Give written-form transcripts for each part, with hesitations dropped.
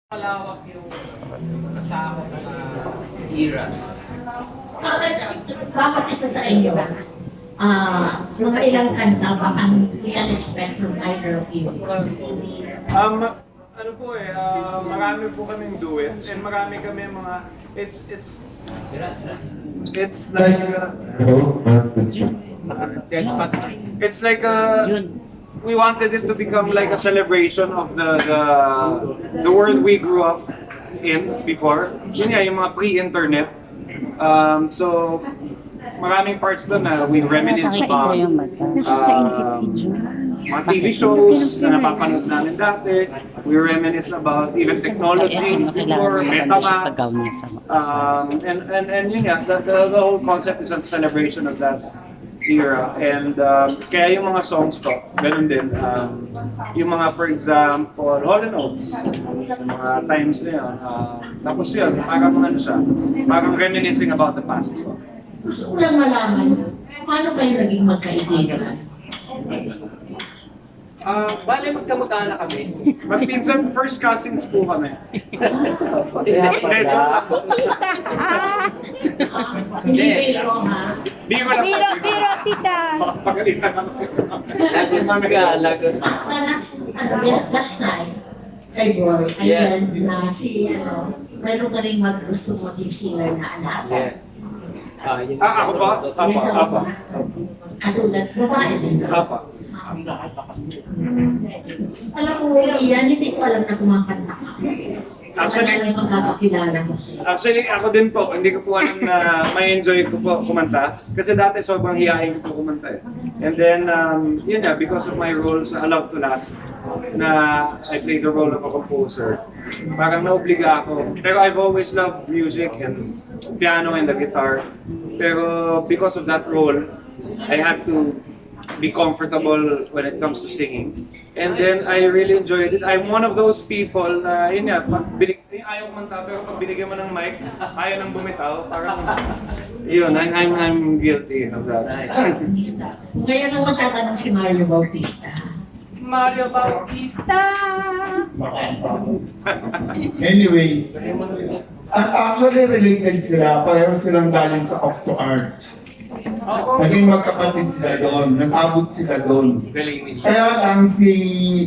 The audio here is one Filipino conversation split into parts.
Malawak yung kasama ng era. Bakit isa sa inyo? Mga ilang kanta ba ang we can expect from either of you? Ano po marami po kaming duets and marami kami mga it's like it's like we wanted it to become like a celebration of the world we grew up in before. Yun nga, yung mga pre-internet. So maraming parts doon na we reminisce about mga TV shows na napapanood namin dati. We reminisce about even technology before, Metamax. And yun nga, the whole concept is a celebration of that era. And kaya yung mga songs ko, ganun din. Yung mga, for example, Hall & Oates, yung mga times na yun. Tapos yun, parang ano siya, parang reminiscing about the past. Gusto ko lang malaman, paano kayo naging magkaibigan? Bale, magkamag-anak kami. Magpinsan, first cousins po kami. Hindi biro, ha? Biro lang. Biro, tita. Pagalitan naman. Lagi mag-aalag. Last night, kay Boy, ayan na si, meron ka rin gusto maging singer na anak. Yes. Ako ba? Apa. Katulad, babae din. Apa. Alam mo, iyan, hindi ko alam na kumakanta ka. Actually, magkakakilala mo siya. Actually, ako din po, hindi ko po alam na may enjoy ko po kumanta. Kasi dati sobrang hiyain ko po kumanta eh. And then, yun nga, because of my role sa Allowed to Last, na I played the role of a composer, parang naobliga ako. Pero I've always loved music and piano and the guitar. Pero because of that role, I had to be comfortable when it comes to singing. And then I really enjoyed it. I'm one of those people na, yun nga, ayaw kumanta, pero pag binigyan mo ng mic, ayaw nang bumitaw. Parang, yun, I'm guilty of that. Ngayon naman tatanong si Mario Bautista. Mario Bautista! Anyway, actually related sila, pareho silang galing sa Octo Arts. Naging magkapatid sila doon, nag-abot sila doon. Kaya lang si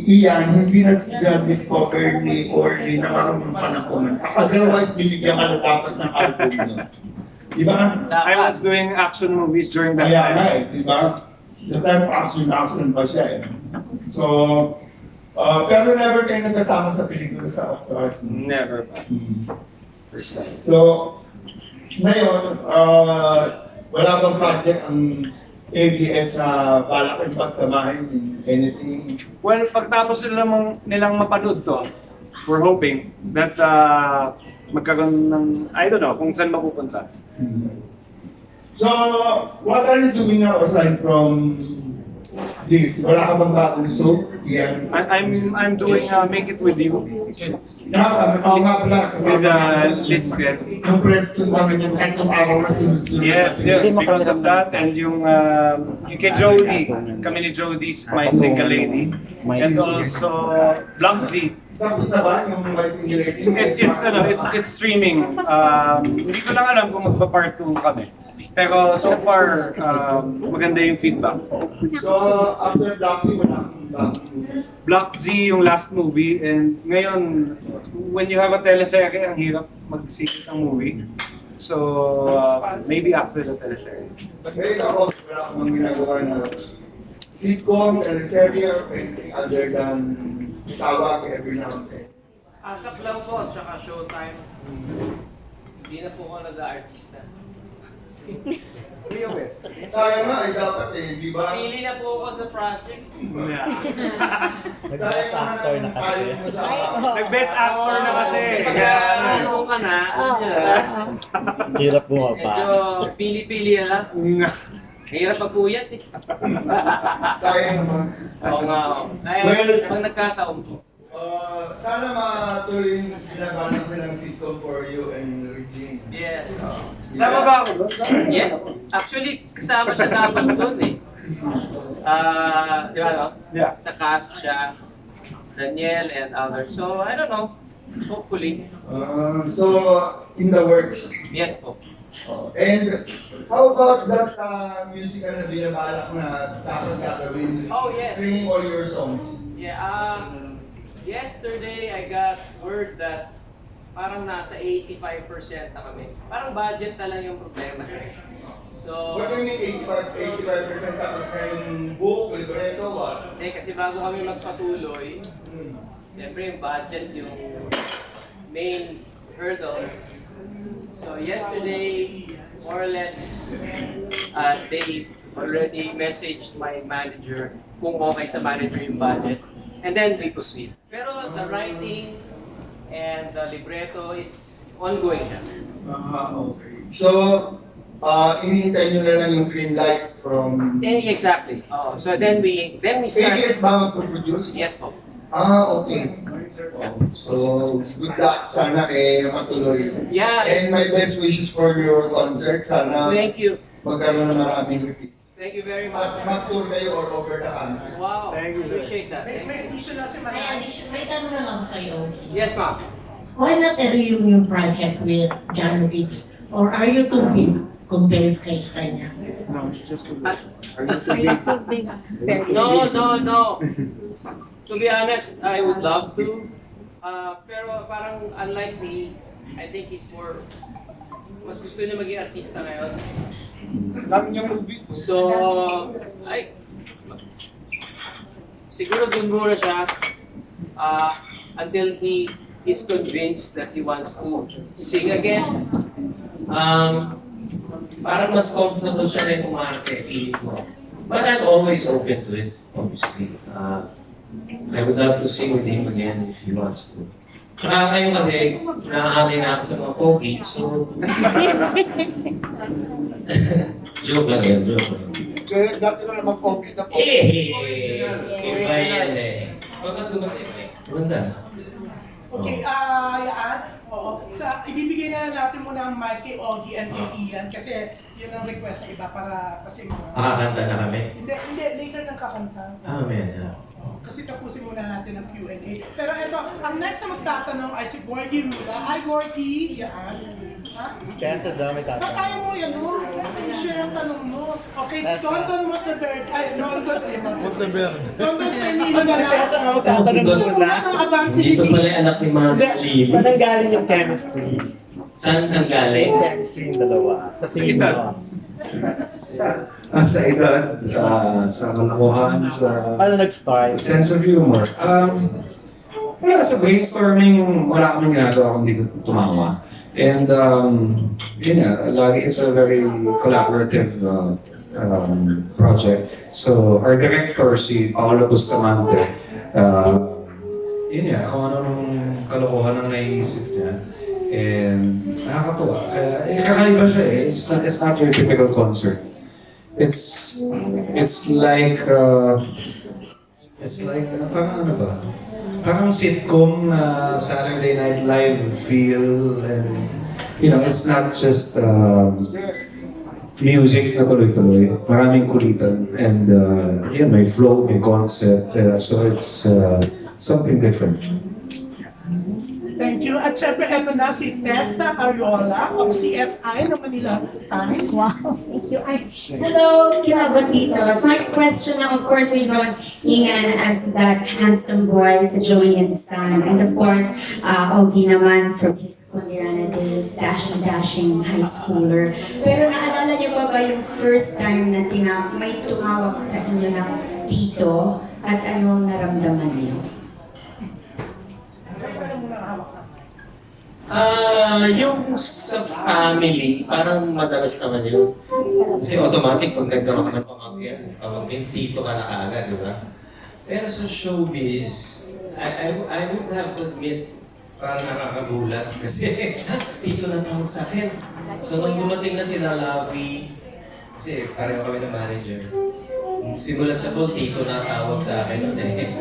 Ian, hindi na sila discover ni Ogie na marunong panahon. Otherwise, binigyan ka na dapat ng album niya. Diba? I was doing action movies during that Kaya nga time. diba? Sa time action pa siya eh. So, pero never kayo nagkasama sa pelikula sa Octo Arts. Never. So, ngayon, wala bang project ang ABS na balak yung pagsamahin in anything? Well, pagtapos nilang mapanood to, we're hoping that magkaroon ng, I don't know, kung saan mapupunta. So, what are you doing now aside from this? Wala ka bang bagong show? Yeah. I'm doing Make It With You Oo nga pala. with Lisbeth. Yung press ko namin yung tatlong araw na sunod-sunod. Yes, because of that and yung kay Jody, kami ni Jody's My Single Lady. And also Blanc Z. Tapos na ba yung My Single Lady? It's streaming. Hindi ko lang alam kung magpa-part 2 kami. Pero so far, maganda yung feedback. So, after Black Sea, wala kang Block Z yung last movie, and ngayon, when you have a teleserye, ang hirap mag-sikit ang movie. So, maybe after the teleserye. Ngayon ako, wala akong ginagawa na sitcom, teleserye, or anything other than Tawag every now and then. Asap lang po, saka showtime. Hindi na po ako nag-artista. Sayang nga, dapat di ba? Pili na po ako sa project. Nag-best actor na kasi. Nag-best actor na kasi. Pagka ka na, Hirap bumaba. medyo pili-pili na lang. Hirap pagpuyat eh. Sayang naman. Oo nga ako. Kaya pag nagkataon po. Sana matuloy yung ginaganap nilang sitcom for you and Regine. Yes. Sama ba ako doon? Yeah. Actually, kasama siya dapat doon eh. Di ba no? Yeah. Sa cast siya, Daniel and others. So, I don't know. Hopefully. So, in the works. Yes po. And how about that musical na binabalak na dapat gagawin? Oh, yes. Streaming all your songs. Yeah, yesterday I got word that parang nasa 85% na kami. Parang budget na lang yung problema. So, What do you mean 85% tapos na yung book, libreto, what? kasi bago kami magpatuloy, siyempre yung budget yung main hurdle. So yesterday, more or less, they already messaged my manager kung okay sa manager yung budget. And then we proceed. Pero the writing and the libretto, it's ongoing siya. Okay. So, inihintay nyo na lang yung green light from... Exactly. So then we start. ABS ba mag-produce? Yes po. Okay. So, good luck. Sana matuloy. Yeah. And my best wishes for your concert. Sana Thank you. magkaroon na maraming repeats. Thank you very At much. mag-tour kayo or over the country. Wow. Thank you, sir. Appreciate that. Thank you. May tanong lang ako kayo. Yes, ma'am. Why not resume yung project with John Riggs? Or are you too big compared kay kanya? No. To be honest, I would love to. Pero parang unlike me, I think he's mas gusto niya maging artista ngayon. Dami niyang movie. So, siguro dun muna siya until he is convinced that he wants to sing again. Parang mas comfortable siya rin umarte, feeling ko. But I'm always open to it, obviously. I would love to sing with him again if he wants to. Tsaka ngayon kasi, nakakali na ako sa mga pogi, so... Joke lang yun, joke lang. Kaya dati na naman COVID na po. Iba yan eh. Bakit gumatay ba eh? Gumanda. Okay, yan. Oo. Ibibigay na natin muna ang mic kay Ogie and kay Ian kasi yun ang request ng iba para kasi mga... Makakanta na kami? Hindi, later nang kakanta. Man. Kasi tapusin muna natin ang Q&A. Pero ito, ang next na magtatanong ay si Gorgie Rula. Hi Gorgie! Yan. Ha? Kaya sa dami Ba't tatanong. kaya mo yan, no? I-share ang tanong mo. Okay, si Don Monteberg. Ay, Don Sarnilo na Kaya sa lang. mga tatanong Ito mo muna na. ang abang Dito pala yung anak ni Mami Lim. Saan ang galing yung chemistry? Saan ang galing? Yung chemistry yung dalawa. Sa tingin mo. Sa edad, sa kalokohan, sa Paano nag-start? sense of humor. Wala, sa brainstorming, wala kaming ginagawa kundi tumawa. And yun nga, lagi it's a very collaborative project. So our director, si Paolo Bustamante, yun nga, kung ano nung kalokohan ang naiisip niya. And nakakatuwa. Kaya kakaiba siya eh. It's not your typical concert. It's like parang ano ba? Parang sitcom na Saturday Night Live feel, and it's not just music na tuloy-tuloy. Maraming kulitan, and may flow, may concept, so it's something different. Thank you. At syempre, eto na si Tessa Ariola of CSI ng Manila Times. Wow, thank you. Hello, Kilabot Tito. So my question now, of course, we brought Ian as that handsome boy, sa Joey and Son. And of course, Ogie naman from his Kundiana days, dashing high schooler. Pero naalala niyo pa ba yung first time na may tumawag sa inyo ng Tito at anong naramdaman niyo? Yung sa family, parang madalas naman yun. Kasi automatic pag nagkaroon ka ng pamangkin, Tito ka na kaagad, di ba? Pero sa showbiz, I would have to admit, parang nakakagulat kasi Tito na tawag sa akin. So nung dumating na sila Lavi, kasi pareho kami ng manager. Simulat sa pool, Tito na tawag sa akin nun eh.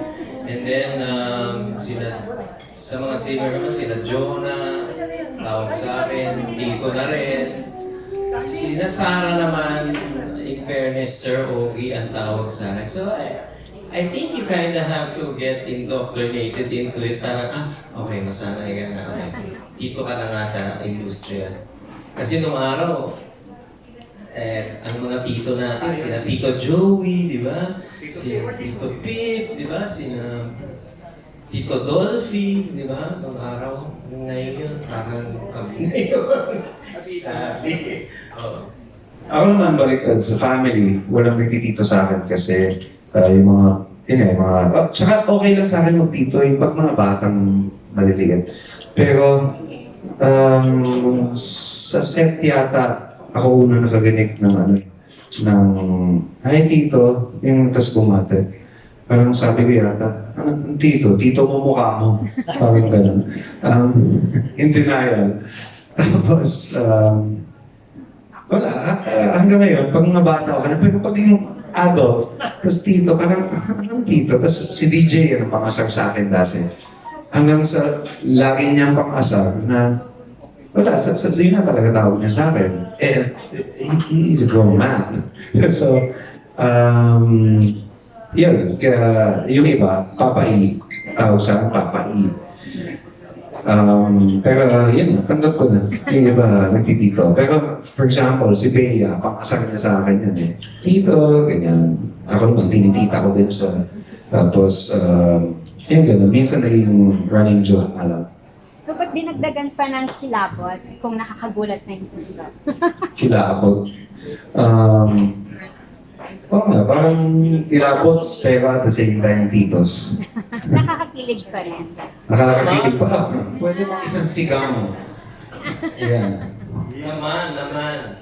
And then, sa mga singer naman, sila Jonah, tawag sa akin, Tito na rin. Sina Sarah naman, in fairness, Sir Ogie ang tawag sa akin. So, I think you kind of have to get indoctrinated into it. Parang, okay, masanay ka na. Okay. Dito ka na nga sa industriya. Kasi nung araw, ang mga tito natin, sina Tito Joey, di ba? Sina Tito Pip, di ba? Sina Tito Dolphy, di ba? Nung araw, ngayon, parang kami ngayon. Sabi. Oh. Ako naman baliktad sa family, walang nagtitito sa akin kasi yung mga, tsaka okay lang sa akin magtito yung pag mga batang maliliit. Pero sa set yata, ako una nakaganik ng hi Tito, yung tas bumate. Parang sabi ko yata, Tito mo mukha mo. Parang ganun. In denial. Tapos, wala, hanggang ngayon, pag mga bata ako na, pero pag yung adult, tapos Tito, parang, Tito, tapos si DJ, yung pang-asar sa akin dati. Hanggang sa, lagi niyang pang-asar na, wala, sa Zina talaga tawag niya sa akin. And he's a grown man. So, yun, yung iba, Papa E, tawag sa akin, Papa E. Pero yun, tanggap ko na. Yung iba nagtitito. Pero for example, si Bea, pang-asar niya sa akin yan eh. Tito, ganyan. Ako naman, tinitita ko din siya. Tapos, yun gano'n. Minsan naging running joke na lang. So, ba't dinagdagan pa ng kilabot kung nakakagulat na yung Tito? Kilabot. Oo nga, parang kilabot, pero at the same time, titos. Nakakakilig pa rin. Nakakakilig pa. Pwede mong isang sigang. Ayan. Naman.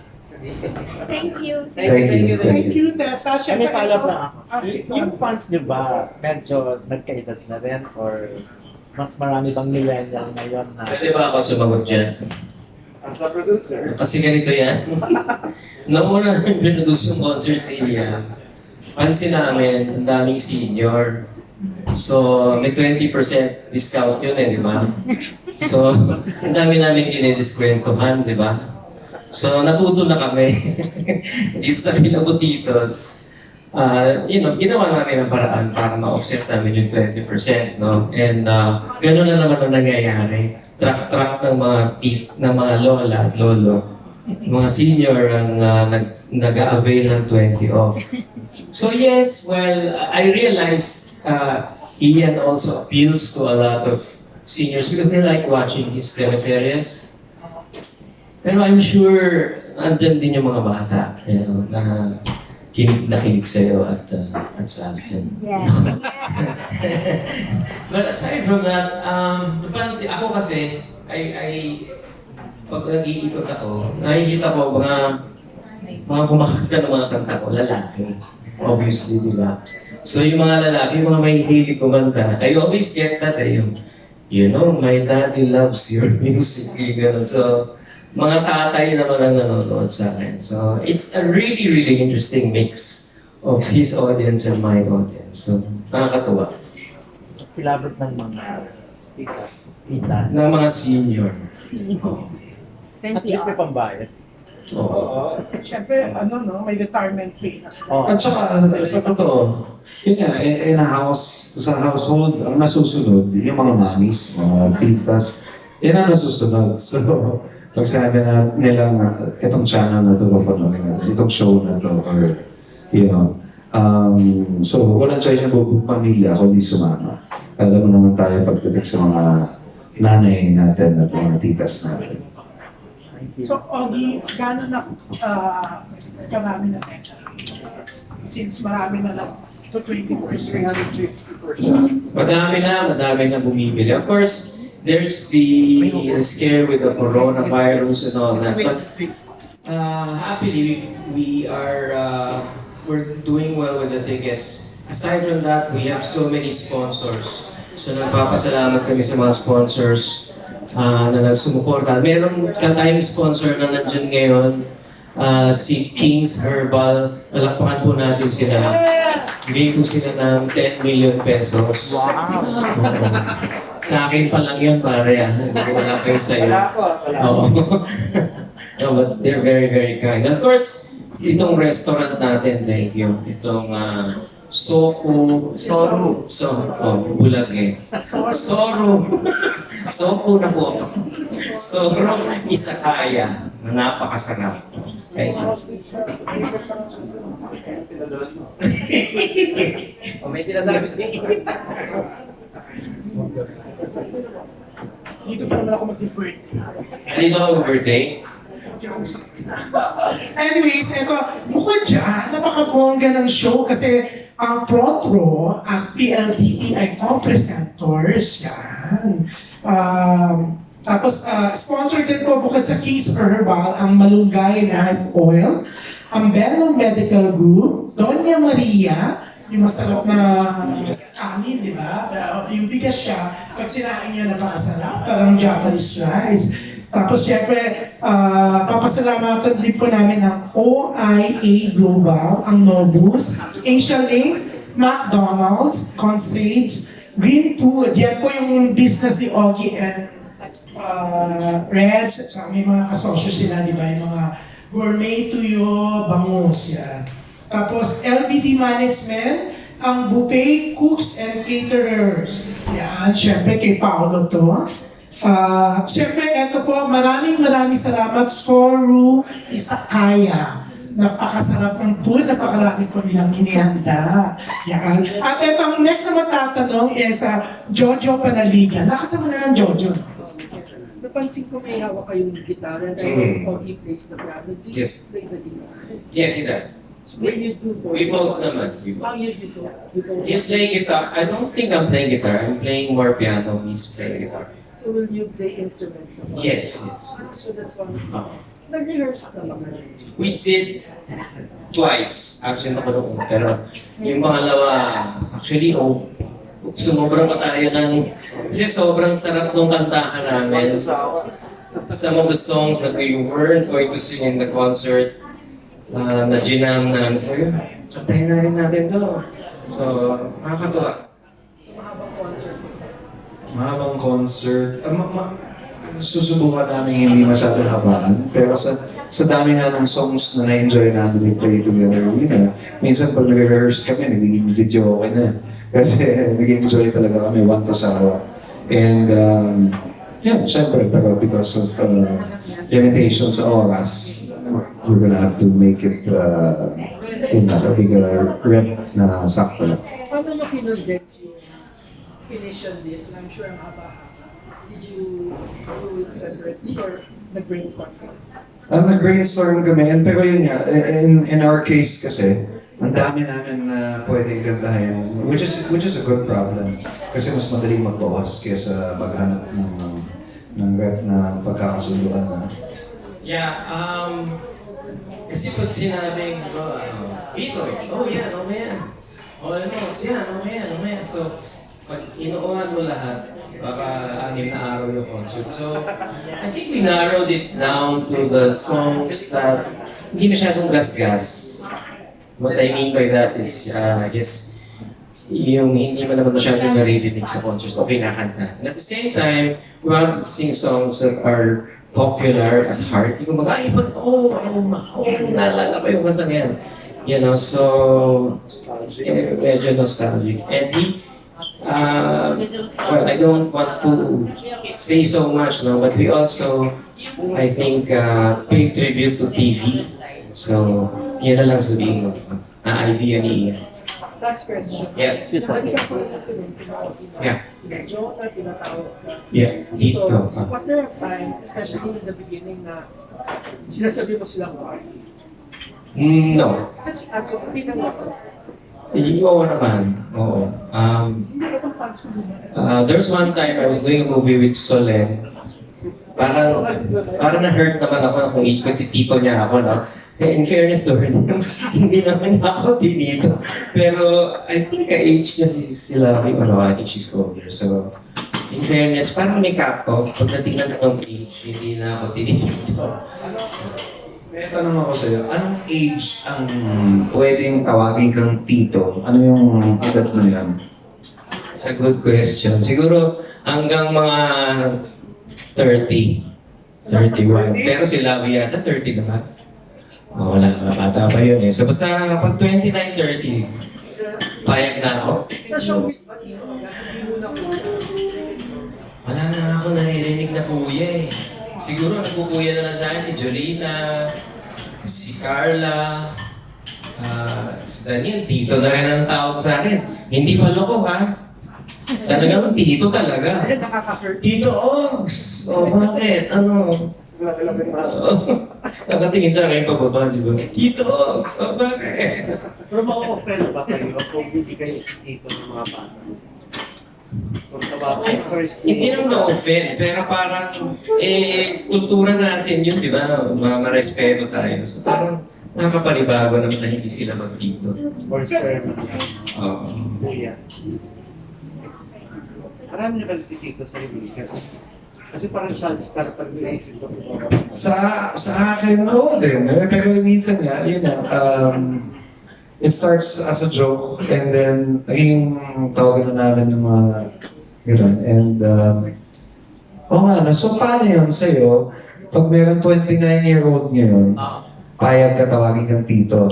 Thank you. Thank you, Tessa. May Siyempre, follow-up lang ako. sige. Yung fans niyo ba, medyo nagkaedad na rin or mas marami bang millennial ngayon na... Pwede ba ako sumagot dyan? As a producer? Kasi ganito yan. Noong una namin produce yung concert ni Ian, pansin namin, ang daming senior. So, may 20% discount yun di ba? So, ang dami namin dinidискwentuhan, di ba? So, natuto na kami dito sa Pinabutitos. Ginawa namin ang paraan para ma-offset namin yung 20%, no? And gano'n na naman ang nangyayari. Track ng mga lola at lolo. Mga senior ang nag-avail ng 20 off. So yes, well, I realized Ian also appeals to a lot of seniors because they like watching his teleseries. Pero I'm sure andyan din yung mga bata, na nakinig sa'yo at sa akin. Yeah. But aside from that, ako kasi, pag nag-iikot ako, nakikita ko mga kumakanta ng mga kanta ko, lalaki. Obviously, di ba? So yung mga lalaki, mga may hilig kumanta, I always get that my daddy loves your music, gano'n. So, mga tatay naman ang nanonood sa akin. So, it's a really, really interesting mix of his audience and my audience. So, nakakatuwa. Kilabot ng mga tita. Ng mga senior. At least may pambayad. Oo. Siyempre, may retirement pay na sila. At saka, sa totoo, yun nga, sa household, ang nasusunod, yung mga mamis, mga titas, yun ang nasusunod. So, pag sabi na nila na itong channel na ito, itong show na ito, or, so, walang choice na pamilya kundi sumama. Alam mo naman tayo pagdating sa mga nanay natin at mga titas natin. So, Ogie, gano'n na karami na since marami na lang to 20%, 50%. Madami na bumibili. Of course, there's the scare with the coronavirus and all that. But happily, we're doing well with the tickets. Aside from that, we have so many sponsors. So nagpapasalamat kami sa mga sponsors na nagsumuporta. Meron tayong sponsor na nandiyan ngayon, si King's Herbal. Malakpakan po natin sila. Bigay ko sila ng 10 million pesos. Wow! Sa akin pa lang yun, pare. Hindi ko wala kayo sa'yo. Oo. No, but they're very, very kind. Of course, itong restaurant natin, thank you. Itong Soku. Bulag eh. Soro. Soku na po. Soro Isakaya. Na napakasarap. Thank you. May sinasabi siya. Dito pa naman ako mag-birthday. Dito ako birthday. Anyways, ito, bukod dyan, napakabongga ng show kasi ang Protro at PLDT ay co-presenters. Yan. Tapos, sponsor din po bukod sa King's Herbal, ang Malunggay Night Oil, ang Bello Medical Group, Doña Maria, yung masarap na kanin, di ba? Yung bigas siya, pag sinain niya napakasarap, parang Japanese rice. Tapos siyempre, papasalamatan din po namin ang OIA Global, ang Novus, Asian Inc., McDonald's, Consage, Green Food. Yan po yung business ni Ogie and Reg. Saka may mga kasosyo sila, di ba? Yung mga gourmet tuyo, bangus, yan. Tapos LBD Management, ang buffet cooks and caterers. Yan, syempre kay Paolo to. Siyempre, eto po, maraming salamat, Soru Isakaya. Napakasarap ng food, napakarami po nilang inihanda. Yan. At eto, ang next na magtatanong is Jojo Panaligan. Lakasan mo na ng Jojo. Napansin ko may hawak kayong gitara dahil Ogie plays the piano. Do you play the guitar? Yes, he does. So when you do We both naman. how you do? You play guitar. I don't think I'm playing guitar. I'm playing more piano. He's playing guitar. So will you play instruments? Yes. So that's one. Nag-rehearse na lang. We did twice. Absent ako noon. Pero yung pangalawa, actually, sumobra pa tayo ng... Kasi sobrang sarap nung kantahan namin. Some of the songs that we weren't going to sing in the concert, na ginam namin. Sabi, kantahin na rin natin to. So, nakakatuwa. Mahabang concert. Susubukan namin hindi masyadong habaan. Pero sa dami nga ng songs na na-enjoy namin we play together, minsan pag nag-rehearse kami, nagiging video okay na. Kasi nag-enjoy talaga kami one to sawa. And yeah, syempre, pero because of limitations sa oras, we're gonna have to make it a bigger rep na sakto lang. Paano mo kinondense yung initial list? I'm sure ang haba-haba. Did you do it separately or nag-brainstorm ka? Nag-brainstorm kami, pero yun nga, in our case kasi, ang dami namin na pwedeng kantahin, which is a good problem. Kasi mas madaling magbawas kaysa maghanap ng rep na pagkakasunduan na. Yeah, kasi pag sinabing, Tito, yan, okay yan. Almost, yan, okay yan. So, pag inuuhan mo lahat, baka 6 na araw yung concert. So, I think we narrowed it down to the songs that hindi masyadong gas-gas. What I mean by that is, I guess, yung hindi mo naman masyadong naririnig sa concerts o kinakanta. At the same time, we want to sing songs that are popular at heart. Yung mga, naalala ko yung kanta yan. You know, so, medyo nostalgic. And well, I don't want to say so much, no, but we also, I think, pay tribute to TV. So, yan na lang sabihin mo, idea ni Ian. Last question. Yes. Nabalikan ko Yeah. sila Joe na tinatawag ka. Yeah, Tito. So, was there a time, especially in the beginning, na sinasabi mo silang why? No. Kasi, so, kapitan mo ko. Oo naman. Oo. There's one time I was doing a movie with Solen. Parang na-hurt naman ako na kung ikot-tito niya ako, no? In fairness to her, hindi naman ako dito. Pero I think ka-age niya sila, I think she's older. So, in fairness, parang may cut-off. Pagdating ng age, hindi na ako dito. May tanong ako sa'yo, anong age ang pwedeng tawagin kang Tito? Ano yung edad mo yan? It's a good question. Siguro hanggang mga 30, 31. Pero si Lavi yata 30 naman. Wala, bata pa yun eh. So basta pag 29-30, payag na ako. Sa showbiz ba, Tito? Hindi mo na Wala na ako naririnig na kuya eh. Siguro nagkukuya na lang sa akin si Jolina, si Carla, si Daniel, Tito na rin ang tawag sa akin. Hindi pa loko ha. Talagang Tito talaga. Ano nakaka-hurt? Tito Ogs! O bakit? Ano? Nakatingin sa akin pababa, di ba? Tito Ogs! O bakit? Pero ma-offend ba kayo kung hindi kayo dito ng mga bata? Kung tawagin first Hindi naman na-offend, pero parang, kultura natin yun, di ba? Marespeto tayo. So parang nakapanibago naman na hindi sila mag-dito. or sir, Oo. kuya. Marami na kalit dito sa Republika. Kasi parang child star pag naisip ko. Sa akin, oo din. Pero minsan nga, yun na, it starts as a joke and then naging tawagan na namin ng mga gano'n. And, oo nga, so paano yun sa'yo? Pag meron 29-year-old ngayon, payag ka tawagin kang Tito.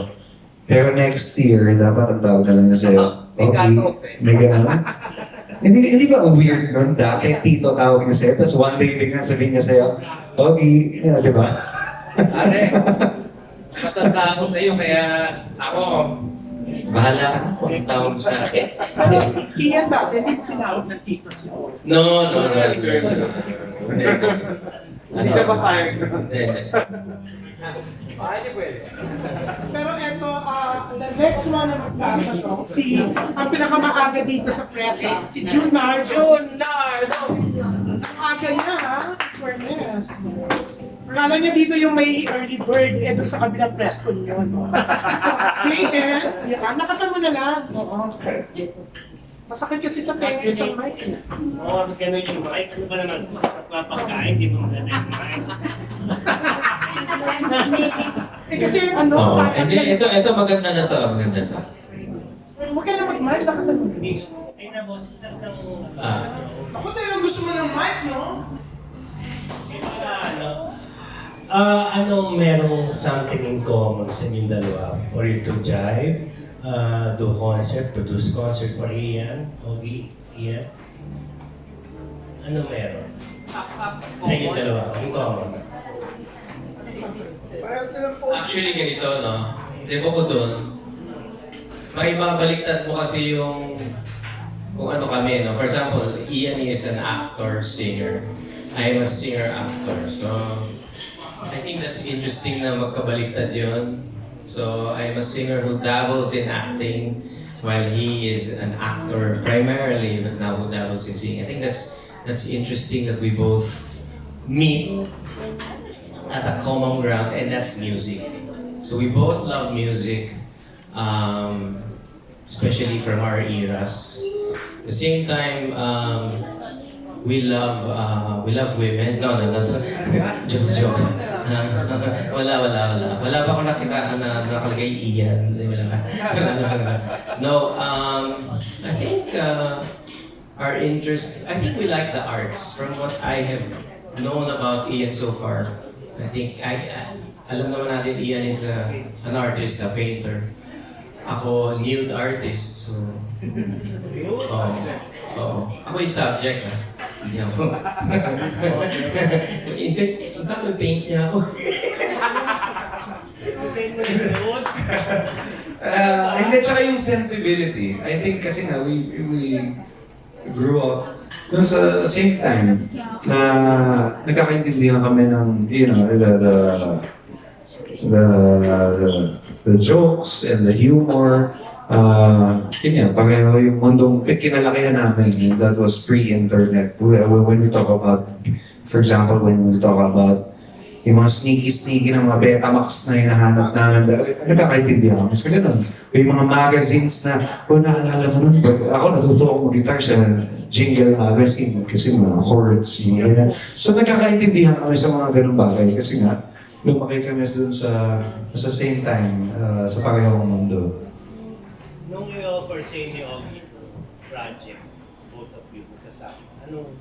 Pero next year, dapat ang tawag na lang niya sa'yo. May cut-off eh. May gano'n. Hindi ba weird nun dati? Tito tawag niya sa'yo, tapos one day biglang sabihin niya sa'yo, Ogie, di ba? Are, matanda ako sa iyo, kaya ako, Bahala ka na kung anong tawag mo sa akin. Pero Ian dati, hindi mo tinawag ng Tito si Ogie. No. Hindi siya papayag. Pero eto, the next one na magtatanong, ang pinakamaaga dito sa press, si Junardo. Ang aga niya ha, fairness. Akala niya dito yung may early bird, doon sa kabilang press con yun. So, JN, yan, nakasan mo na lang. Oo. Masakit kasi sa tenga isang mic. Oo, ganun yung mic. Ano ba naman? Papakain, di mo maganda yung mic. Kasi ano, Hindi, ito maganda na to. Maganda to. huwag ka na mag-mic, nakasan mo. Ay na, boss, isang kang... Ako talaga gusto mo ng mic, no? Anong merong something in common sa inyong dalawa? For you to jive, do concert, produce concert for Ian, Ogie, Ian? Ano meron? Sa inyong dalawa, in common? Actually, ganito, no? Trip ko doon. May babaliktad mo kasi yung kung ano kami, no? For example, Ian is an actor, singer. I am a singer-actor. So, I think that's interesting na magkabaliktad yun. So, I'm a singer who dabbles in acting while he is an actor primarily, but now who dabbles in singing. I think that's interesting that we both meet at a common ground, and that's music. So we both love music, especially from our eras. At the same time, we love women. No, joke. Wala pa ako nakita na nakalagay Ian. No, I think our interest, I think we like the arts. From what I have known about Ian so far, I think, alam naman natin Ian is an artist, a painter. Ako, nude artist, so... Ako yung subject, ha? Hindi ako. In fact, paint niya ako. Hindi, tsaka yung sensibility. I think kasi nga, we grew up dun sa same time na nagkakaintindihan kami ng, you know, the jokes and the humor. Yun yan, pareho yung mundong kinalakihan namin. That was pre-internet. When we talk about, for example, when we talk about yung mga sneaky ng mga Betamax na hinahanap namin, nagkakaintindihan kami sa ganun. Yung mga magazines na, kung naalala mo nun, ako natuto ako mag-guitar sa Jingle Magazine kasi mga chords, yung ganyan. So nagkakaintindihan kami sa mga ganung bagay kasi nga, lumaki kami dun sa same time, sa parehong mundo. Nung i-offer sa inyo Ogie project, both of you, magsasama, anong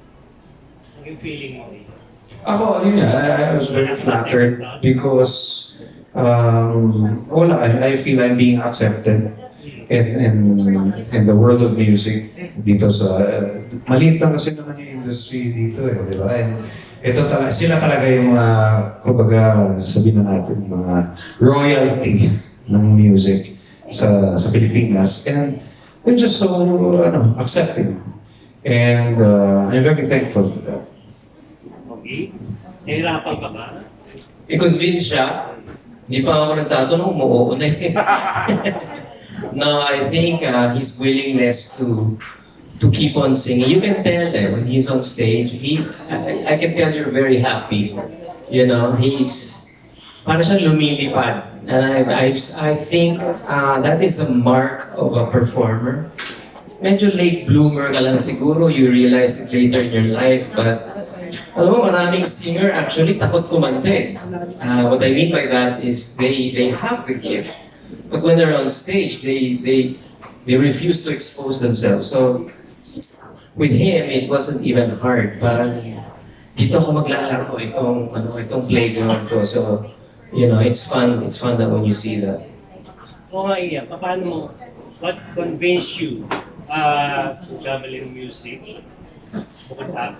feeling mo dito? Ako, yun nga, I was very flattered because wala, I feel I'm being accepted in the world of music dito sa maliit lang kasi naman yung industry dito di ba? And ito talaga, sila talaga yung mga, kumbaga, sabihin na natin, mga royalty ng music sa Pilipinas. And they're just so, accepting. And I'm very thankful for that. Okay? Nahirapan ka ba? I-convince siya, hindi pa ako nagtatanong, umuo na eh. No, I think his willingness to keep on singing. You can tell when he's on stage, I can tell you're very happy. You know, he's para siyang lumilipad. And I think that is the mark of a performer. Medyo late bloomer ka lang siguro, you realize it later in your life, but alam mo, maraming singer actually takot kumante. What I mean by that is they have the gift, but when they're on stage, they refuse to expose themselves. So with him, it wasn't even hard. Parang dito ako maglalaro itong playground ko. So, you know, it's fun that when you see that. Oo nga, Ian, paano mo, what convinced you to dabble in music? Bukod sa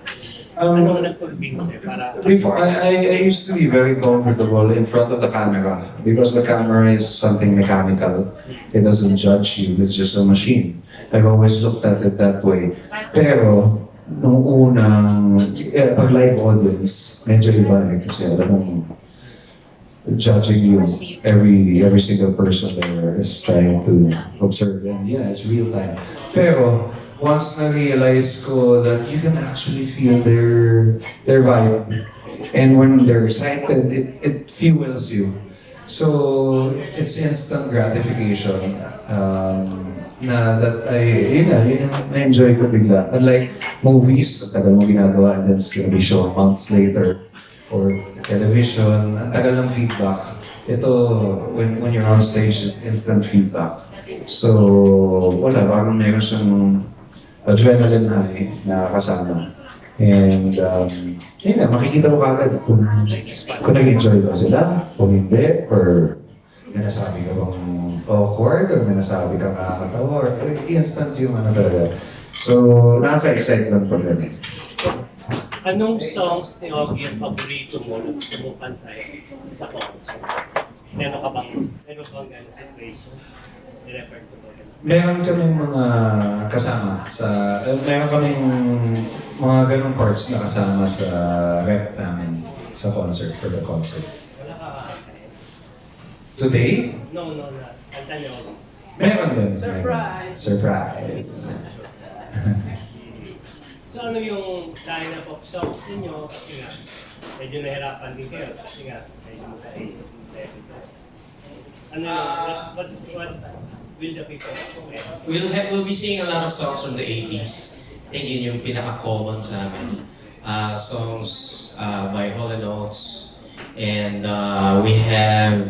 ano nag-convince para... Before, I used to be very comfortable in front of the camera because the camera is something mechanical. It doesn't judge you, it's just a machine. I've always looked at it that way. Pero, nung unang, pag live audience, medyo iba kasi alam mo, judging you, every single person there is trying to observe and yeah, it's real time. Pero, once na-realize ko that you can actually feel their vibe and when they're excited, it fuels you. So, it's instant gratification na that yun na-enjoy ko bigla. Unlike movies, ang tagal mo ginagawa and then it's gonna be shown months later. Or television, ang tagal ng feedback. Ito, when you're on stage, it's instant feedback. So, wala, parang meron siyang adrenaline high na kasama. And, yun na, makikita mo kagad kung nag-enjoy ba sila, o hindi, or may nasabi ka bang awkward, or may nasabi ka nakakatawa, or instant yung talaga. So, nakaka-excite lang pag ganun. Anong songs ni Ogie ang paborito mo na gusto mong pantay sa concert? Meron bang gano'ng situation? I-refer ko ba? Meron kaming mga kasama meron kaming mga ganong parts na kasama sa rep namin sa concert, for the concert. Wala ka Today? No, kanta niyo. Meron din. Surprise! Surprise! So ano yung lineup of songs ninyo? Kasi nga, medyo nahirapan din kayo. Kasi nga, medyo makaisip yung level. Ano yung, what will the people expect? We'll be singing a lot of songs from the 80s. I think yun yung pinaka-common sa amin. Songs by Hall & Oates. And we have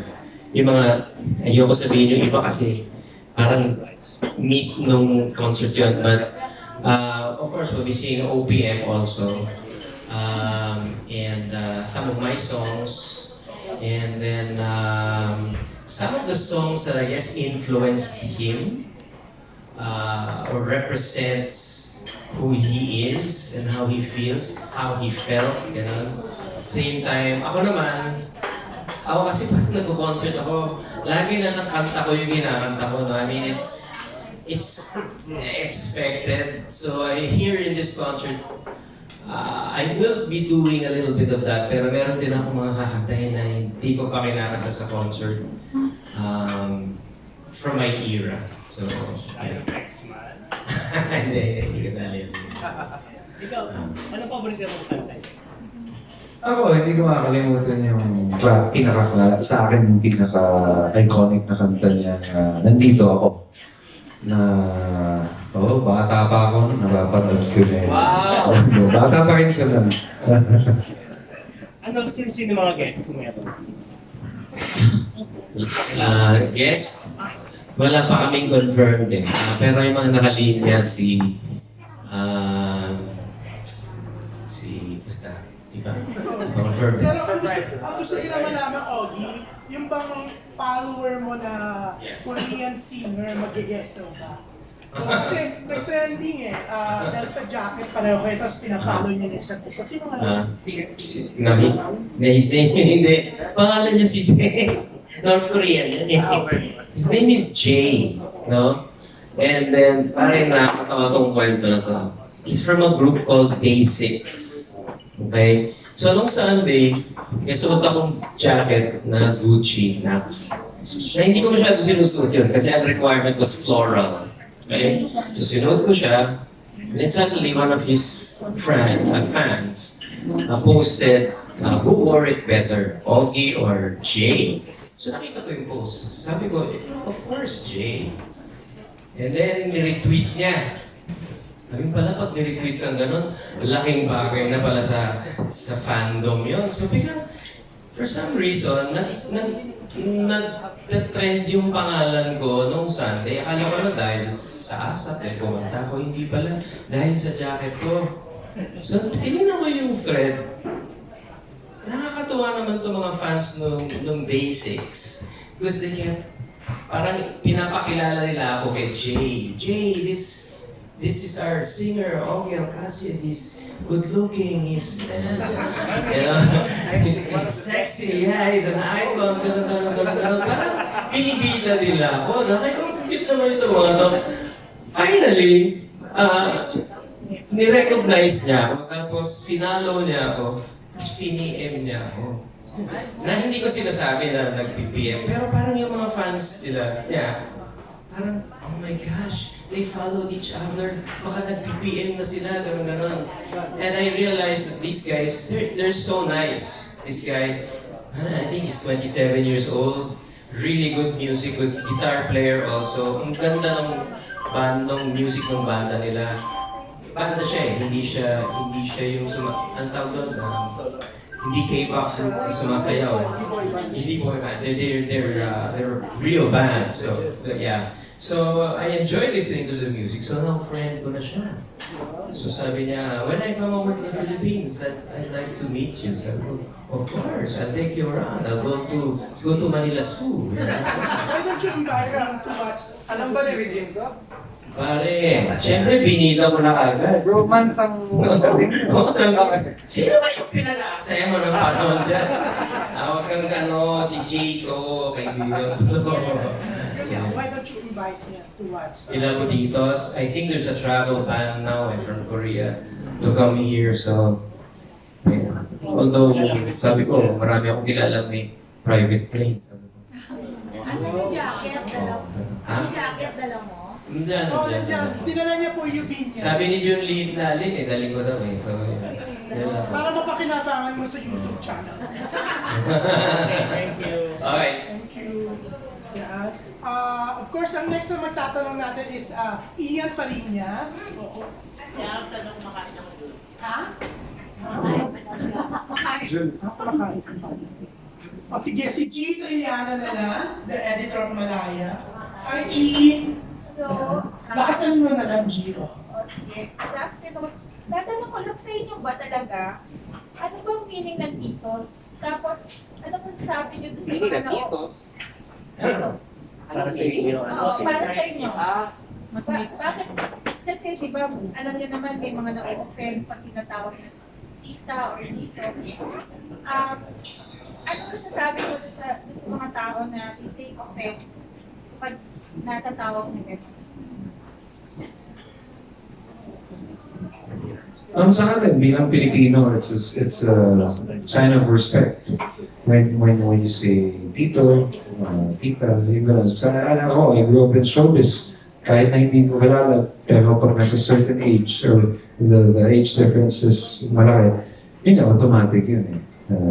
yung mga, ayoko sabihin yung iba kasi parang meet nung concert yun. But of course, we'll be singing OPM also. And some of my songs. And then some of the songs that I guess influenced him or represents who he is and how he feels, how he felt, gano'n. Same time, ako kasi pag nag-concert ako, lagi na ng kanta ko yung ginakanta ko, no? I mean, it's expected. So here in this concert, I will be doing a little bit of that, pero meron din ako mga kakantahin na hindi ko pa kinakanta sa concert from my era. So, Tayo X-Man. hindi kasali yun. Ikaw, anong paborito mong kanta niyo? Ako, hindi ko makakalimutan yung sa akin, pinaka-iconic na kanta niya na Nandito Ako. Na, bata pa ako nung napapanood ko na yun. Wow! Bata pa rin siya nun. Sino mga guests kung meron? Guest, wala pa kaming confirmed eh. Pero yung mga nakalinya basta, Di ba? Confirm. Pero ang gusto nila malaman, Ogie, yung bang follower mo na Korean singer, mag-guest daw ba? Kasi may trending eh, dahil sa jacket pareho kayo, tapos pinapalo niya na isa't isa. Sino nga? Hindi. Pangalan niya si Tay. North Korean yan eh. His name is Jay, no? And then, parang nakakatawa tong kwento na to. He's from a group called Day 6. Okay? So, nung Sunday, may suot akong jacket na Gucci Nax. Na hindi ko masyado sinusuot yun kasi ang requirement was floral. Okay? So, sinuot ko siya. And then suddenly, one of his fans posted, who wore it better, Ogie or Jay? So, nakita ko yung post. Sabi ko, of course, Jay. And then, ni-retweet niya. Sabi pala, pag ni-retweet kang ganun, laking bagay na pala sa fandom yon. So bigla, for some reason, nag-trend yung pangalan ko nung Sunday. Akala ko na dahil sa asat, kumanta ko. Hindi pala, dahil sa jacket ko. So, tinignan mo yung thread. Nakakatuwa naman itong mga fans nung Day 6. Because they kept, parang pinapakilala nila ako kay Jay. Jay, this is our singer, Ogie Alcasid. He's good-looking, he's sexy, yeah, he's an icon, gano'n. Parang pinibila nila ako. Cute naman ito mga to. Finally, ni-recognize niya ako, tapos finalo niya ako, tapos pini-M niya ako. Na hindi ko sinasabi na nag-PPM, pero parang yung mga fans nila, parang, oh my gosh, they followed each other. Baka nag-PPM na sila, gano'n. And I realized that these guys, they're so nice. This guy, I think he's 27 years old. Really good music, good guitar player also. Ang ganda ng music ng banda nila. Banda siya eh, hindi siya yung ang tawag doon, hindi K-pop sumasayaw. Hindi boy band. They're real band. So, yeah. So, I enjoy listening to the music. So, now friend ko na siya. So, sabi niya, when I come over to the Philippines, I'd like to meet you. Sabi ko, of course, I'll take you around. Let's go to Manila Zoo. Why don't you invite them to watch? Alam ba ni Regine to? Pare, syempre binida mo na agad. Romance ang sino ba yung pinag-aasaya mo ng panahon dyan? Tawag kang si Tito, kaibigan ko. Why don't you invite him to watch? Titos, I think there's a travel ban now from Korea to come here, so although sabi ko, marami akong kilala may private plane. Asan yung jacket? Dala mo? Yung jacket dala mo? Nandiyan. Dinala niya po yung bin niya. Sabi ni Jun Lee Lalin daling ko daw eh. So, para mapakinabangan mo sa YouTube channel. Thank you. Okay. Thank you. Yeah. Of course, ang next na magtatanong natin is Ian Fariñas. Kaya tanong makain ako doon. Ha? Makain. Sige, si G. Triana na lang, the editor of Malaya. Hi, G. Hello. Lakasan mo na lang, G. Sige. Tatanong ko lang sa inyo ba talaga, ano bang meaning ng titos? Tapos, ano ba sabi niyo doon sa mga titos? Para sa inyo. Oo, para sa inyo. Bakit? Kasi di ba, alam niyo naman may mga na-offend pag tinatawag ng tista or dito. Ano sasabi mo doon sa mga tao na i-take offense pag natatawag na gano'n? Sa atin, bilang Pilipino, it's a sign of respect. When you say Tito, Tita, yung gano'n. I grew up in showbiz. Kahit na hindi ko kilala, pero pag nasa certain age, or the age difference is malaki, automatic yun eh.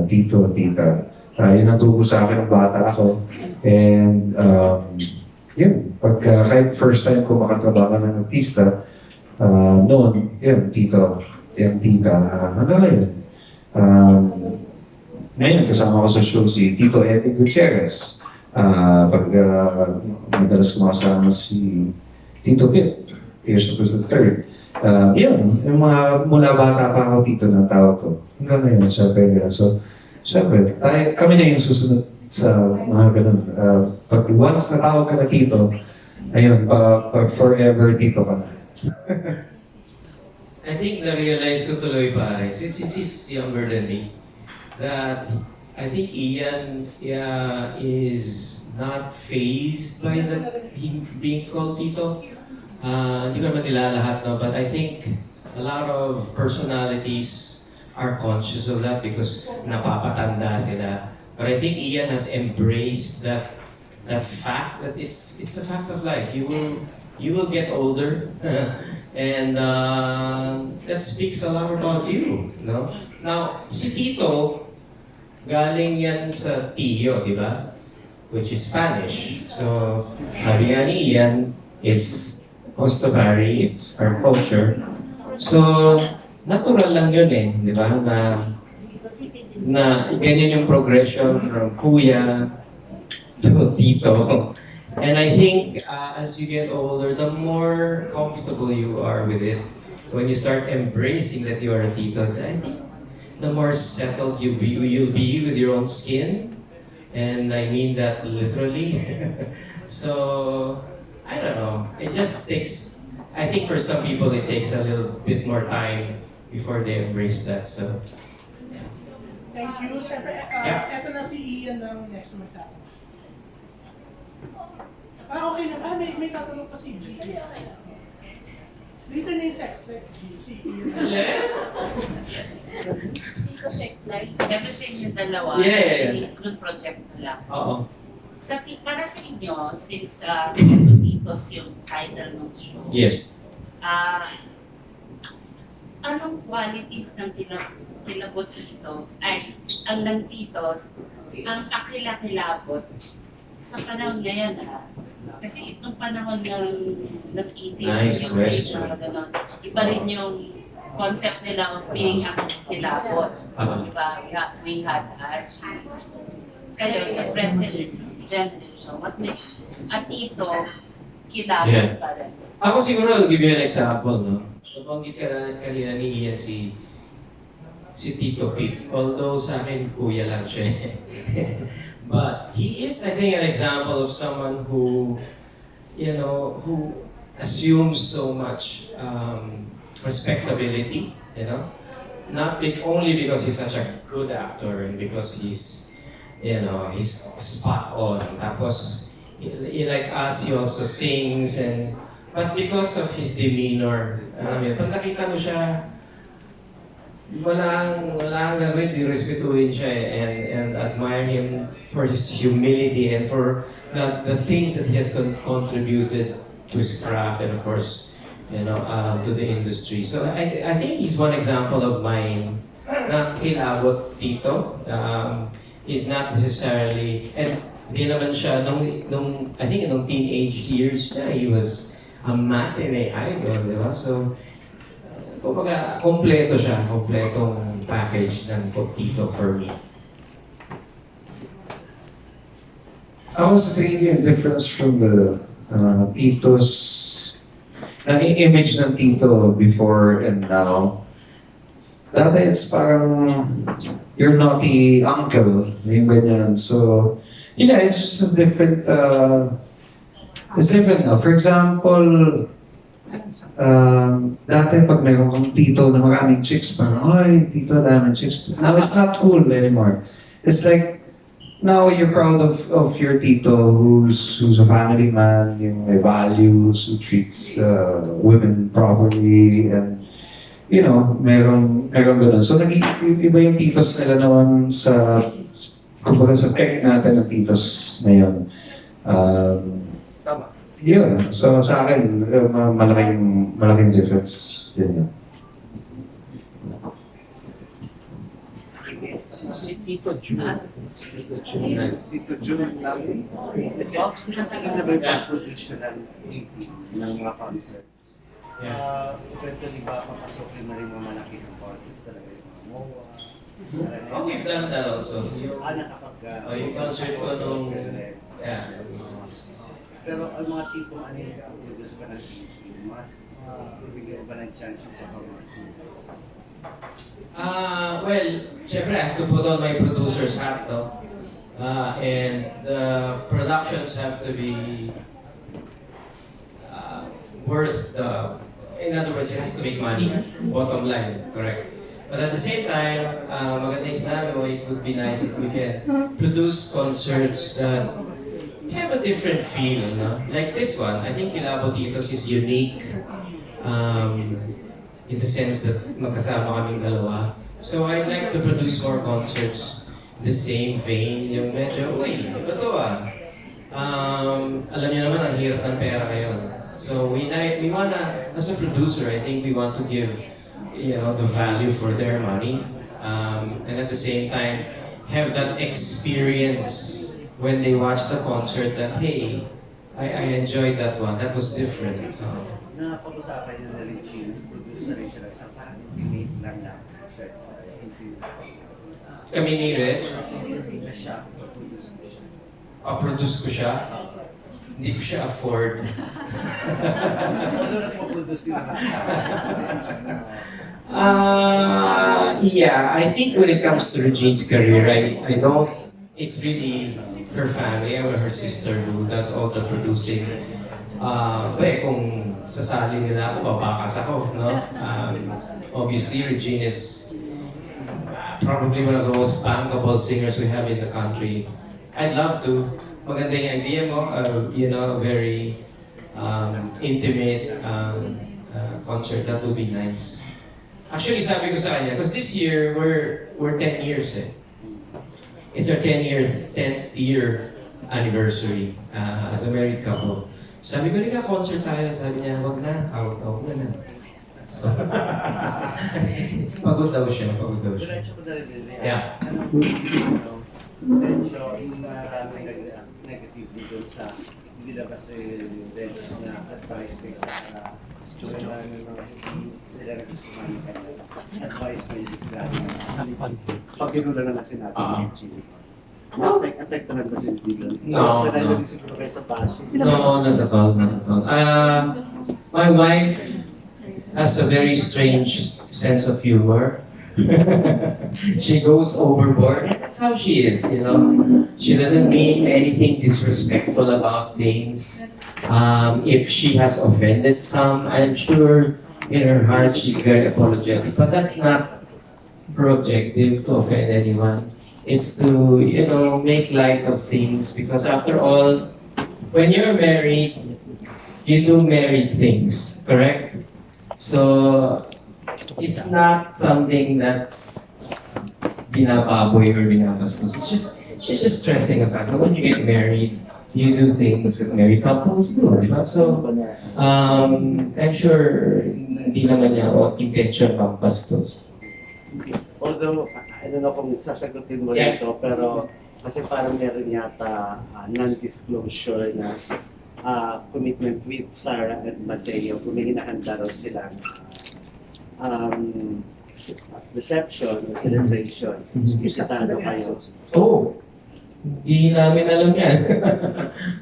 Tito, Tita. Yun ang tugo sa akin ng bata ako. And yun, kahit first time ko makatrabaho ng artista, noon, yun, Tito, yung Tita, ano na yun? Ngayon, kasama ko sa show si Tito Eddie Gutierrez. Madalas kumakasama si Tito Pip, Here's the Third. Yun, yung mga mula bata pa ako Tito na tawag ko. Hanggang ngayon, syempre nila. So, syempre, kami na yung susunod sa mga ganun. Pag once natawag ka na Tito, ayun, forever Tito ka na. I think na-realize ko tuloy pare, since he's younger than me, that I think Ian is not fazed by him being called Tito. Hindi ko naman nila lahat, no? But I think a lot of personalities are conscious of that because napapatanda sila. But I think Ian has embraced that fact that it's a fact of life. You will get older, and that speaks a lot about you, no? Now, si Tito, galing yan sa Tio, di ba? Which is Spanish. So, sabi nga ni Ian, it's customary, it's our culture. So, natural lang yun eh, di ba? Na ganyan yung progression from Kuya to Tito. And I think as you get older, the more comfortable you are with it. When you start embracing that you are a Tito, I think the more settled you'll be with your own skin. And I mean that literally. So, I don't know. It just takes, I think for some people it takes a little bit more time before they embrace that. So, Thank you. Siyempre, eto na si Ian ng next na magtatanong. Okay na. May tatanong pa si G. Later na yung sex life, G. Si Ian. Tito sex life. Everything yung dalawa. Yeah. Yung project na lang. Oo. Para sa inyo, since Titos yung title ng show. Yes. Anong qualities ng kilabot Titos, ang ng Titos, ang kakilakilabot sa panahon ngayon kasi itong panahon ng 80s, nice yung stage na gano'n, iba rin yung concept nila of being ang kilabot. Diba? We had Ogie. Kayo sa present generation, what makes a Tito kilabot pa rin? Ako siguro, I'll give you an example, no? Nabanggit ka na kanina ni Ian si Tito Pete. Although sa akin, kuya lang siya. But he is, I think, an example of someone who, who assumes so much respectability, Not only because he's such a good actor and because he's spot on. Tapos, like us, he also sings but because of his demeanor, pag nakita mo siya, walang gagawin, respetuhin siya and admire him for his humility and for the things that he has contributed to his craft and of course, to the industry. So I think he's one example of mine na kilabot Tito. Is not necessarily, and hindi naman siya, I think nung teenage years niya, he was a matinee idol, di ba? So, kumbaga, kompletong package ng Tito for me. Ako sa tingin ko yung difference from the Titos, ng image ng Tito before and now. Dati it's parang your naughty uncle, yung ganyan. So, it's just a different, it's different now. For example, dati pag mayroon kang Tito na maraming chicks, parang, ay, Tito, daming chicks. Now it's not cool anymore. It's like, now you're proud of your Tito who's a family man, yung may values, who treats women properly, and merong ganun. So, iba yung Titos nila naman kumbaga sa tech natin ng Titos ngayon. Yun. So, sa akin, malaking difference. Yun. Si Tito June. Tito June lang. Box na talaga ba yung production ng mga concerts? Eventually ba papasukin na rin mga malaki ng concerts talaga yung mga MOA? We've done that also. Nakapag... yung concert ko nung... Pero ang mga tipong ano yung produce ka ng TV, mas bibigyan ba ng chance yung performance movies? Well, syempre I have to put on my producer's hat, no? And the productions have to be worth the, in other words, it has to make money, bottom line, correct? But at the same time, maganda yung sinabi mo, it would be nice if we can produce concerts that have a different feel, no? Like this one, I think Kilabo Titos is unique in the sense that magkasama kaming dalawa. So I'd like to produce more concerts the same vein, yung medyo, uy, iba to ah. Alam niyo naman, ang hirap ng pera ngayon. So we wanna, as a producer, I think we want to give, you know, the value for their money, and at the same time have that experience when they watch the concert that hey, I enjoyed that one. That was different. Napag-usapan niyo na rin producer rin siya sa parang intimate lang na concert. Kami ni Rich, Siya, produce ko siya. produce ko siya. Hindi ko siya afford. Ano nagpo-produce din naman siya? Yeah, I think when it comes to Regine's career, I don't, it's really her family or her sister who does all the producing. Kung sasali nila ako, babakas ako, no? Obviously, Regine is probably one of the most bankable singers we have in the country. I'd love to. Maganda yung idea mo, you know, very intimate concert. That would be nice. Actually, sabi ko sa kanya, because this year, we're 10 years eh. It's our 10th year anniversary as a married couple. Sabi ko, ka concert tayo. Sabi niya, wag na. Wag na. So, pagod daw siya. Diretso ko na rin din. Yeah. Diretso, yung maraming negatively doon sa hindi labas yung bench na advice kayo sa advice na yung disgrado. Pag ginula na natin actually. Affectahan ba sila dito? No. Siguro kayo sa bashing? No, not at all. My wife has a very strange sense of humor. She goes overboard. That's how she is, you know. She doesn't mean anything disrespectful about things. If she has offended some, I'm sure in her heart she's very apologetic. But that's not her objective, to offend anyone. It's to, you know, make light of things, because after all, when you're married, you do married things, correct? So, it's not something that's binababoy or binabastos. She's just stressing the fact that when you get married, you do things that married couples do, di ba? So, I'm sure hindi naman niya intention pampastos. Although, I don't know kung sasagutin mo ito, pero kasi parang meron yata non-disclosure na commitment with Sarah and Mateo kung may hinahanda raw silang reception, celebration. Isitado kayo. Oh! Hindi namin alam yan.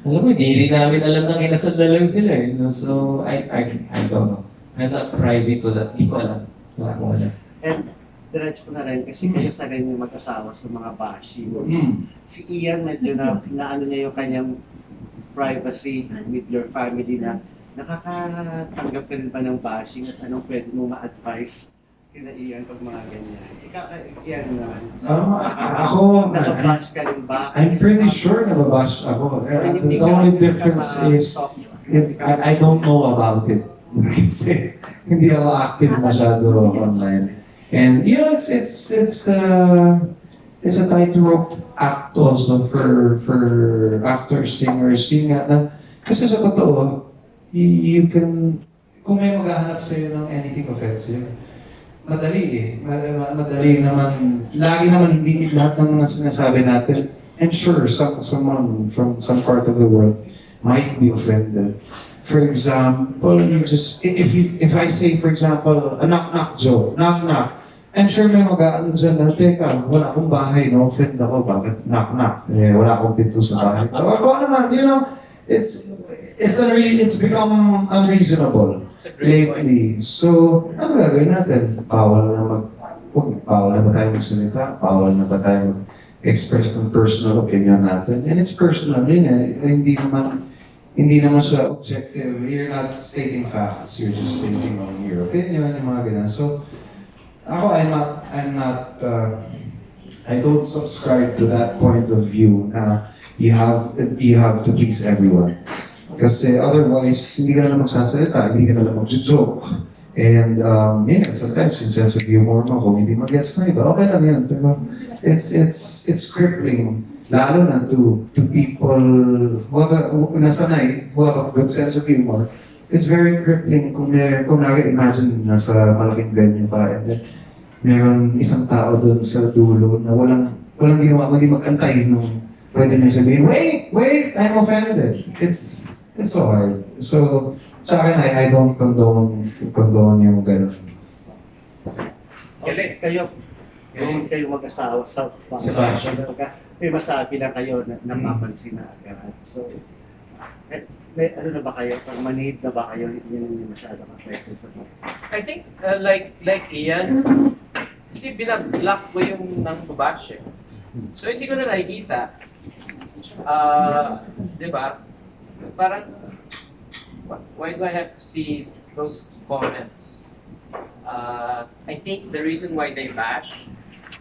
Alam mo, hindi rin namin alam na kinasal na lang sila eh. No? So, I don't know. I'm not private to that. Hindi ko alam. Wala ko alam. And diretso ko na rin kasi kayo sa ganyan mag-asawa sa mga bashi. Si Ian medyo na ano niya yung kanyang privacy with your family na nakakatanggap ka rin ba ng bashing at anong pwede mo ma-advise kina Ian pag mga ganyan. Ikaw, Ian naman. Ako, nakabash ka rin ba? I'm pretty sure nababash ako. The only difference is, I don't know about it. Kasi hindi ako active masyado online. And you know, it's a tightrope act also for actors, singers. Yun nga na, kasi sa totoo, you can, kung may maghahanap sa'yo ng anything offensive, madali eh. Madali naman, lagi naman hindi lahat ng mga sinasabi natin. I'm sure someone from some part of the world might be offended. For example, you just, if I say, for example, a knock-knock joke, knock-knock, I'm sure may mag-aano dyan na, teka, wala akong bahay, no-offend ako, bakit knock-knock? Eh, wala akong pinto sa bahay. O naman, you know, it's become unreasonable It's a great point. lately. So, ano gagawin natin? Bawal na ba tayo magsalita? Bawal na ba tayo express ng personal opinion natin? And it's personal yun eh. Hindi naman siya objective. You're not stating facts. You're just stating your opinion, yung mga ganyan. So, ako, I don't subscribe to that point of view na you have to please everyone. Kasi otherwise, hindi ka na lang magsasalita, hindi ka na lang mag-joke. And yun, sometimes yung sense of humor mo, kung hindi mag-gets na iba, okay lang yan. Pero it's crippling, lalo na to people who have a good sense of humor. It's very crippling kung imagine nasa malaking venue ka and then meron isang tao doon sa dulo na walang ginawa kundi magkantay nung pwede na sabihin, wait, I'm offended. It's so hard. So, sa akin, I don't condone yung gano'n. Kayo mag-asawa sa may masabi na kayo na napapansin na agad. So, may ano na ba kayo? Pag manid na ba kayo? Hindi naman masyadong affected sa mga. I think, like Ian, kasi binablock ko yung nang babash eh. So, hindi ko na nakikita. Di ba? Parang, why do I have to see those comments? I think the reason why they bash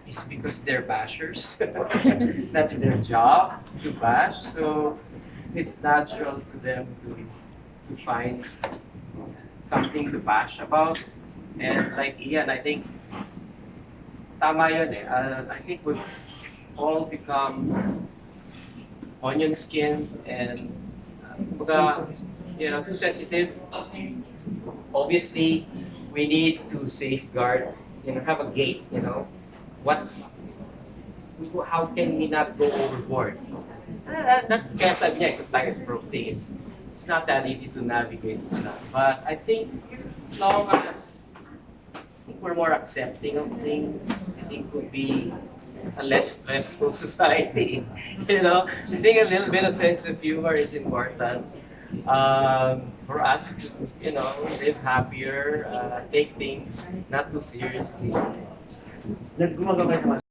is because they're bashers. That's their job, to bash. So, it's natural to them to find something to bash about. And like Ian, I think, tama yun eh. I think we've all become onion skin and too sensitive. Obviously, we need to safeguard, have a gate, how can we not go overboard? That kaya sabi niya, it's a tightrope thing. It's not that easy to navigate. But I think as long as we're more accepting of things, I think would be a less stressful society. I think a little bit of sense of humor is important for us to, live happier, take things not too seriously. Gumagawa